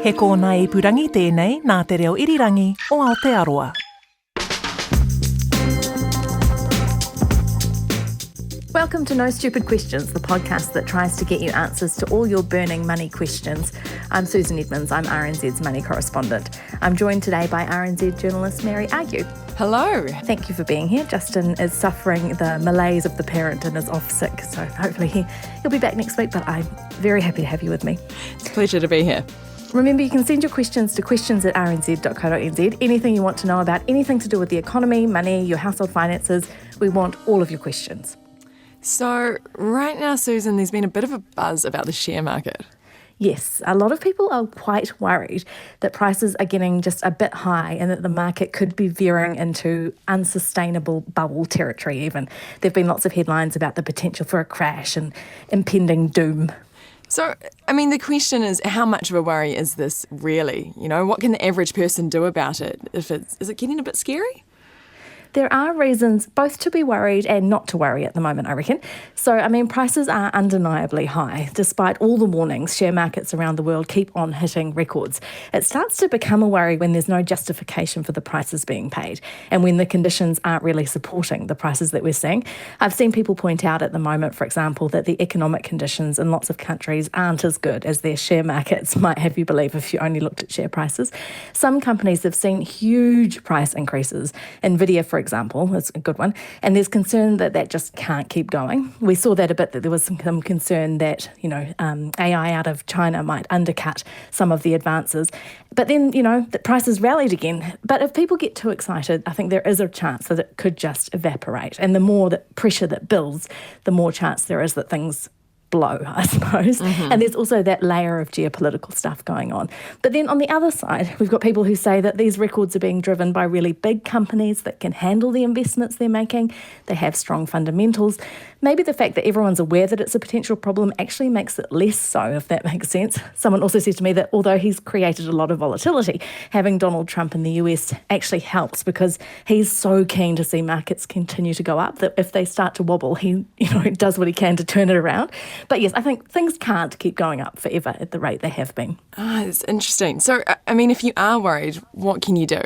He kōna I purangi tēnei nā te reo irirangi o Aotearoa. Welcome to No Stupid Questions, the podcast that tries to get you answers to all your burning money questions. I'm Susan Edmunds, I'm RNZ's money correspondent. I'm joined today by RNZ journalist Shamubeel Eaqub. Hello. Thank you for being here. Justin is suffering the malaise of the parent and is off sick, so hopefully he'll be back next week, but I'm very happy to have you with me. It's a pleasure to be here. Remember, you can send your questions to questions@rnz.co.nz. Anything you want to know about anything to do with the economy, money, your household finances, we want all of your questions. So right now, Susan, there's been a bit of a buzz about the share market. Yes, a lot of people are quite worried that prices are getting just a bit high and that the market could be veering into unsustainable bubble territory even. There have been lots of headlines about the potential for a crash and impending doom. So, the question is, how much of a worry is this really? What can the average person do about it? Is it getting a bit scary? There are reasons both to be worried and not to worry at the moment, I reckon. So, prices are undeniably high. Despite all the warnings, share markets around the world keep on hitting records. It starts to become a worry when there's no justification for the prices being paid and when the conditions aren't really supporting the prices that we're seeing. I've seen people point out at the moment, for example, that the economic conditions in lots of countries aren't as good as their share markets might have you believe if you only looked at share prices. Some companies have seen huge price increases. Nvidia, for example, is a good one. And there's concern that that just can't keep going. We saw that a bit, that there was some concern that, AI out of China might undercut some of the advances. But then, the prices rallied again. But if people get too excited, I think there is a chance that it could just evaporate. And the more that pressure that builds, the more chance there is that things blow, I suppose. Mm-hmm. And there's also that layer of geopolitical stuff going on. But then on the other side, we've got people who say that these records are being driven by really big companies that can handle the investments they're making. They have strong fundamentals. Maybe the fact that everyone's aware that it's a potential problem actually makes it less so, if that makes sense. Someone also said to me that although he's created a lot of volatility, having Donald Trump in the US actually helps because he's so keen to see markets continue to go up that if they start to wobble, he does what he can to turn it around. But yes, I think things can't keep going up forever at the rate they have been. It's interesting. So, if you are worried, what can you do?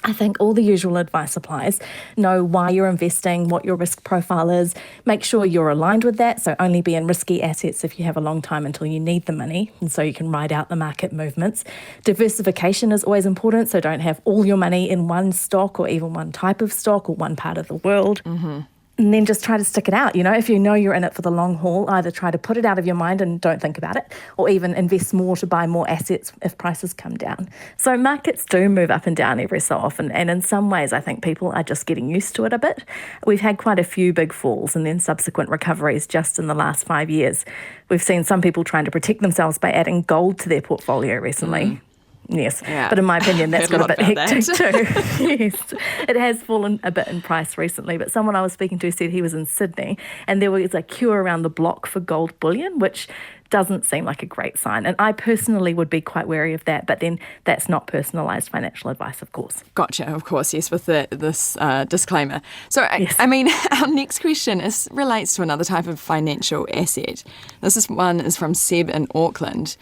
I think all the usual advice applies. Know why you're investing, what your risk profile is. Make sure you're aligned with that. So only be in risky assets if you have a long time until you need the money, and so you can ride out the market movements. Diversification is always important. So don't have all your money in one stock or even one type of stock or one part of the world. Mm-hmm. And then just try to stick it out. If you know you're in it for the long haul, either try to put it out of your mind and don't think about it, or even invest more to buy more assets if prices come down. So markets do move up and down every so often, and in some ways I think people are just getting used to it a bit. We've had quite a few big falls and then subsequent recoveries just in the last 5 years. We've seen some people trying to protect themselves by adding gold to their portfolio recently. Yes, yeah. But in my opinion, that's got a bit hectic too. Yes, it has fallen a bit in price recently, but someone I was speaking to said he was in Sydney and there was a queue around the block for gold bullion, which doesn't seem like a great sign. And I personally would be quite wary of that, but then that's not personalised financial advice, of course. Gotcha, of course, yes, with this disclaimer. So, yes. Our next question relates to another type of financial asset. This one is from Seb in Auckland.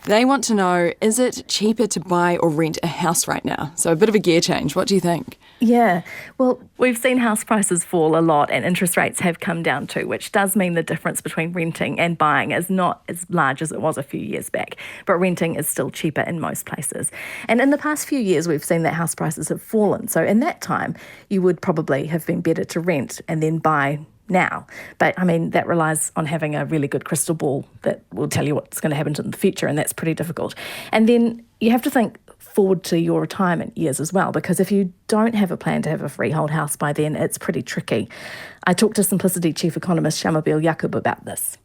They want to know, is it cheaper to buy or rent a house right now? So a bit of a gear change. What do you think? Yeah, well, we've seen house prices fall a lot and interest rates have come down too, which does mean the difference between renting and buying is not as large as it was a few years back. But renting is still cheaper in most places. And in the past few years, we've seen that house prices have fallen. So in that time, you would probably have been better to rent and then buy now. But that relies on having a really good crystal ball that will tell you what's going to happen in the future, and that's pretty difficult. And then you have to think forward to your retirement years as well, because if you don't have a plan to have a freehold house by then, it's pretty tricky. I talked to Simplicity Chief Economist Shamubeel Eaqub about this.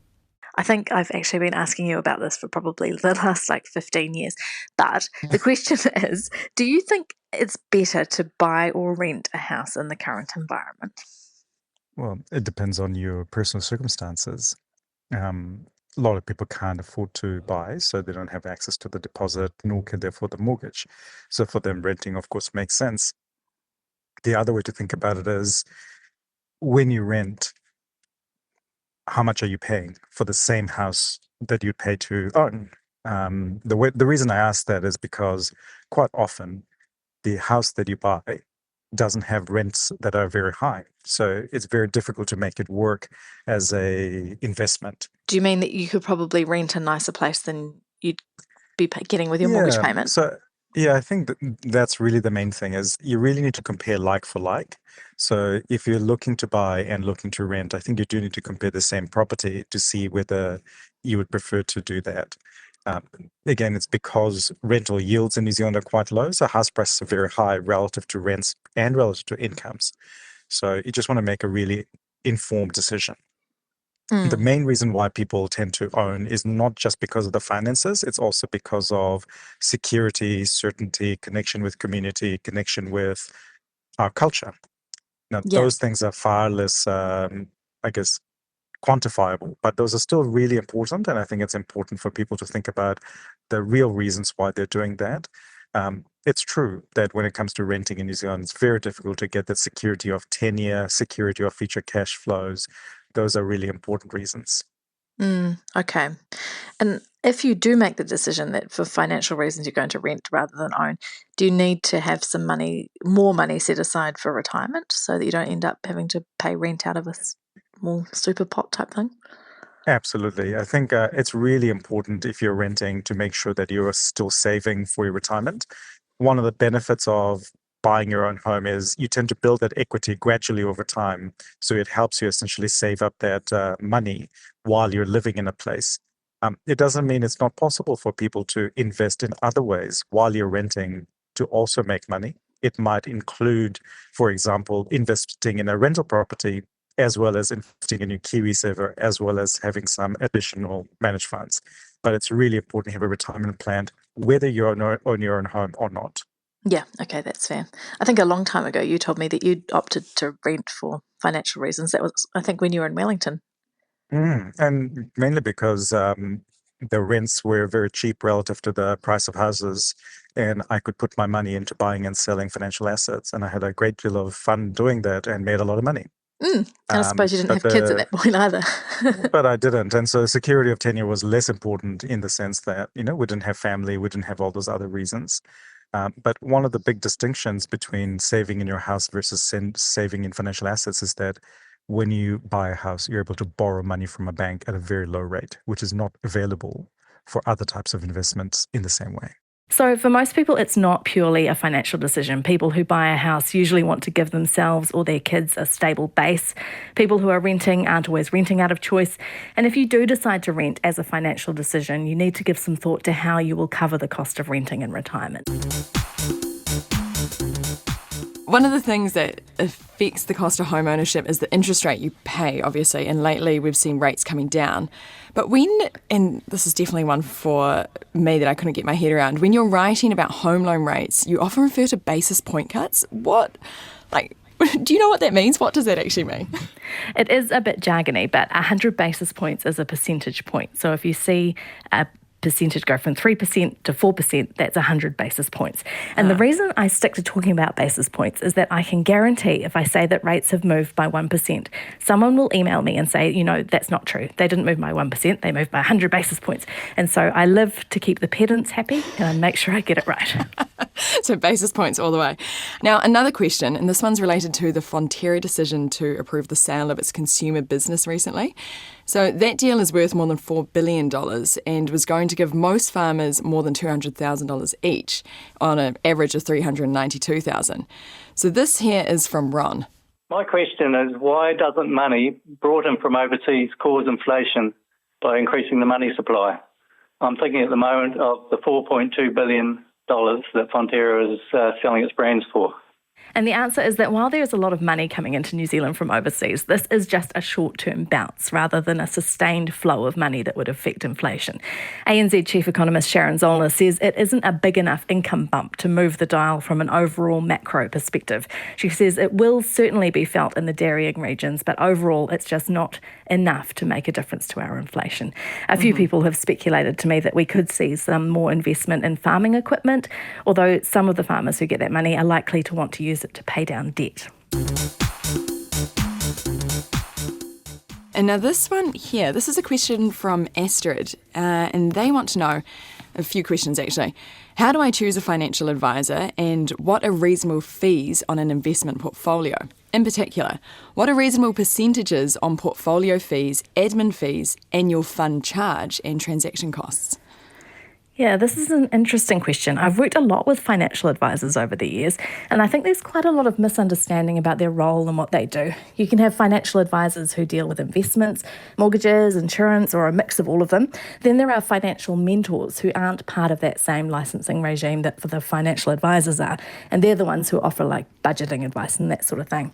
I think I've actually been asking you about this for probably the last 15 years. But the question is, do you think it's better to buy or rent a house in the current environment? Well, it depends on your personal circumstances. A lot of people can't afford to buy, so they don't have access to the deposit, nor can they afford the mortgage. So for them, renting, of course, makes sense. The other way to think about it is when you rent, how much are you paying for the same house that you'd pay to own? The reason I ask that is because quite often the house that you buy doesn't have rents that are very high. So it's very difficult to make it work as a investment. Do you mean that you could probably rent a nicer place than you'd be getting with your mortgage Yeah. payment? So yeah, I think that's really the main thing is you really need to compare like for like. So if you're looking to buy and looking to rent, I think you do need to compare the same property to see whether you would prefer to do that. Um, Again, it's because rental yields in New Zealand are quite low, so house prices are very high relative to rents and relative to incomes. So you just want to make a really informed decision. The main reason why people tend to own is not just because of the finances, it's also because of security, certainty, connection with community, connection with our culture. Now, Yeah. those things are far less, I guess, quantifiable, but those are still really important. And I think it's important for people to think about the real reasons why they're doing that. It's true that when it comes to renting in New Zealand, it's very difficult to get that security of tenure, security of future cash flows. Those are really important reasons. Okay. And if you do make the decision that for financial reasons you're going to rent rather than own, do you need to have some money, more money set aside for retirement so that you don't end up having to pay rent out of a small super pot type thing? Absolutely. I think it's really important if you're renting to make sure that you're still saving for your retirement. One of the benefits of buying your own home is you tend to build that equity gradually over time. So it helps you essentially save up that money while you're living in a place. It doesn't mean it's not possible for people to invest in other ways while you're renting to also make money. It might include, for example, investing in a rental property as well as investing in your KiwiSaver, as well as having some additional managed funds. But it's really important to have a retirement plan, whether you own your own home or not. Yeah, okay, that's fair. I think a long time ago you told me that you'd opted to rent for financial reasons. That was, I think, when you were in Wellington. And mainly because the rents were very cheap relative to the price of houses, and I could put my money into buying and selling financial assets, and I had a great deal of fun doing that and made a lot of money. And I suppose you didn't But have kids at that point either. but I didn't, and so security of tenure was less important in the sense that we didn't have family, we didn't have all those other reasons. But one of the big distinctions between saving in your house versus saving in financial assets is that when you buy a house, you're able to borrow money from a bank at a very low rate, which is not available for other types of investments in the same way. So for most people, it's not purely a financial decision. People who buy a house usually want to give themselves or their kids a stable base. People who are renting aren't always renting out of choice. And if you do decide to rent as a financial decision, you need to give some thought to how you will cover the cost of renting in retirement. One of the things that affects the cost of home ownership is the interest rate you pay, obviously, and lately we've seen rates coming down. But and this is definitely one for me that I couldn't get my head around, when you're writing about home loan rates, you often refer to basis point cuts. Do you know what that means? What does that actually mean? It is a bit jargony, but 100 basis points is a percentage point. So if you see a percentage go from 3% to 4%, that's 100 basis points. And the reason I stick to talking about basis points is that I can guarantee if I say that rates have moved by 1%, someone will email me and say, that's not true. They didn't move by 1%, they moved by 100 basis points. And so I live to keep the pedants happy and I make sure I get it right. So basis points all the way. Now, another question, and this one's related to the Fonterra decision to approve the sale of its consumer business recently. So that deal is worth more than $4 billion and was going to give most farmers more than $200,000 each on an average of $392,000. So this here is from Ron. My question is, why doesn't money brought in from overseas cause inflation by increasing the money supply? I'm thinking at the moment of the $4.2 billion that Fonterra is selling its brands for. And the answer is that while there is a lot of money coming into New Zealand from overseas, this is just a short-term bounce rather than a sustained flow of money that would affect inflation. ANZ Chief Economist Sharon Zollner says it isn't a big enough income bump to move the dial from an overall macro perspective. She says it will certainly be felt in the dairying regions, but overall it's just not enough to make a difference to our inflation. A few people have speculated to me that we could see some more investment in farming equipment, although some of the farmers who get that money are likely to want to use it to pay down debt. And now this one here, this is a question from Astrid, and they want to know, a few questions actually. How do I choose a financial advisor, and what are reasonable fees on an investment portfolio? In particular, what are reasonable percentages on portfolio fees, admin fees, annual fund charge and transaction costs? Yeah, this is an interesting question. I've worked a lot with financial advisors over the years, and I think there's quite a lot of misunderstanding about their role and what they do. You can have financial advisors who deal with investments, mortgages, insurance, or a mix of all of them. Then there are financial mentors who aren't part of that same licensing regime that the financial advisors are, and they're the ones who offer like budgeting advice and that sort of thing.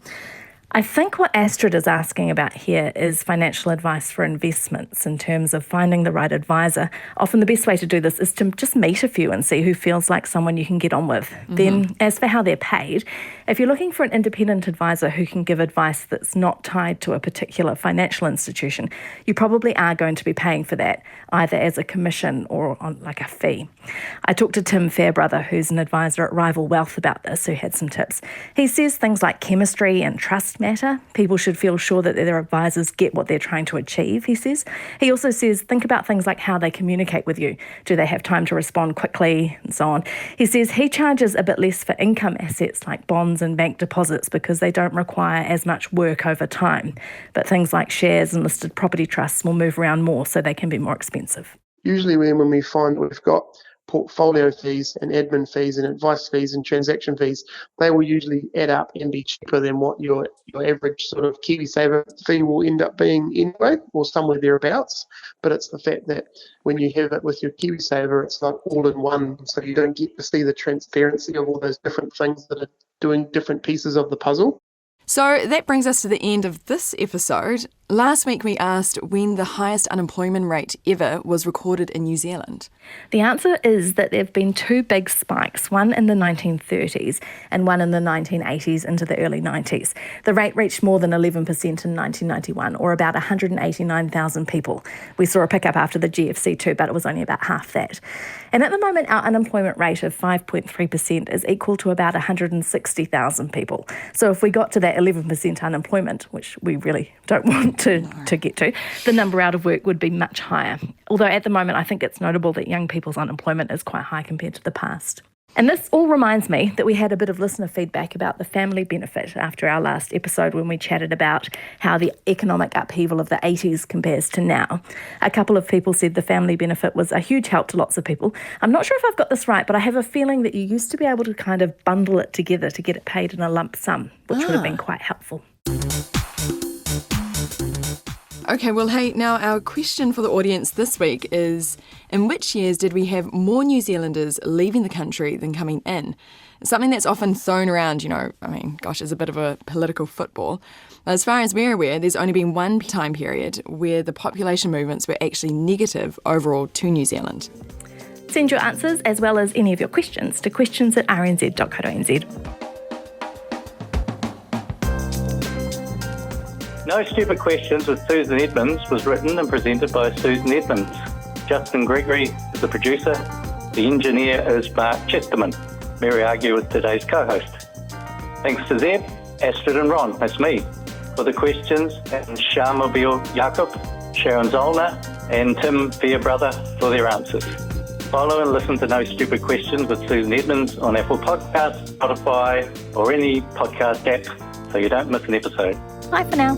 I think what Astrid is asking about here is financial advice for investments in terms of finding the right advisor. Often the best way to do this is to just meet a few and see who feels like someone you can get on with. Then as for how they're paid, if you're looking for an independent advisor who can give advice that's not tied to a particular financial institution, you probably are going to be paying for that, either as a commission or on like a fee. I talked to Tim Fairbrother, who's an advisor at Rival Wealth, about this, who had some tips. He says things like chemistry and trust matter. People should feel sure that their advisors get what they're trying to achieve, he says. He also says think about things like how they communicate with you. Do they have time to respond quickly and so on? He says he charges a bit less for income assets like bonds and bank deposits because they don't require as much work over time. But things like shares and listed property trusts will move around more, so they can be more expensive. Usually when we find we've got portfolio fees and admin fees and advice fees and transaction fees, they will usually add up and be cheaper than what your average sort of KiwiSaver fee will end up being anyway, or somewhere thereabouts. But it's the fact that when you have it with your KiwiSaver, it's like all in one, so you don't get to see the transparency of all those different things that are doing different pieces of the puzzle. So that brings us to the end of this episode. Last week we asked when the highest unemployment rate ever was recorded in New Zealand. The answer is that there have been two big spikes, one in the 1930s and one in the 1980s into the early 90s. The rate reached more than 11% in 1991, or about 189,000 people. We saw a pickup after the GFC too, but it was only about half that. And at the moment, our unemployment rate of 5.3% is equal to about 160,000 people. So if we got to that 11% unemployment, which we really don't want to get to, the number out of work would be much higher. Although at the moment, I think it's notable that young people's unemployment is quite high compared to the past. And this all reminds me that we had a bit of listener feedback about the family benefit after our last episode when we chatted about how the economic upheaval of the 80s compares to now. A couple of people said the family benefit was a huge help to lots of people. I'm not sure if I've got this right, but I have a feeling that you used to be able to kind of bundle it together to get it paid in a lump sum, which would have been quite helpful. Okay, well, hey, now our question for the audience this week is, in which years did we have more New Zealanders leaving the country than coming in? It's something that's often thrown around, as a bit of a political football. But as far as we're aware, there's only been one time period where the population movements were actually negative overall to New Zealand. Send your answers as well as any of your questions to questions@rnz.co.nz. No Stupid Questions with Susan Edmunds was written and presented by Susan Edmunds. Justin Gregory is the producer. The engineer is Mark Chesterman. Mary Argue is today's co-host. Thanks to Zeb, Astrid and Ron, that's me, for the questions, and Shamubeel Eaqub, Sharon Zollner and Tim Fairbrother for their answers. Follow and listen to No Stupid Questions with Susan Edmunds on Apple Podcasts, Spotify or any podcast app so you don't miss an episode. Bye for now.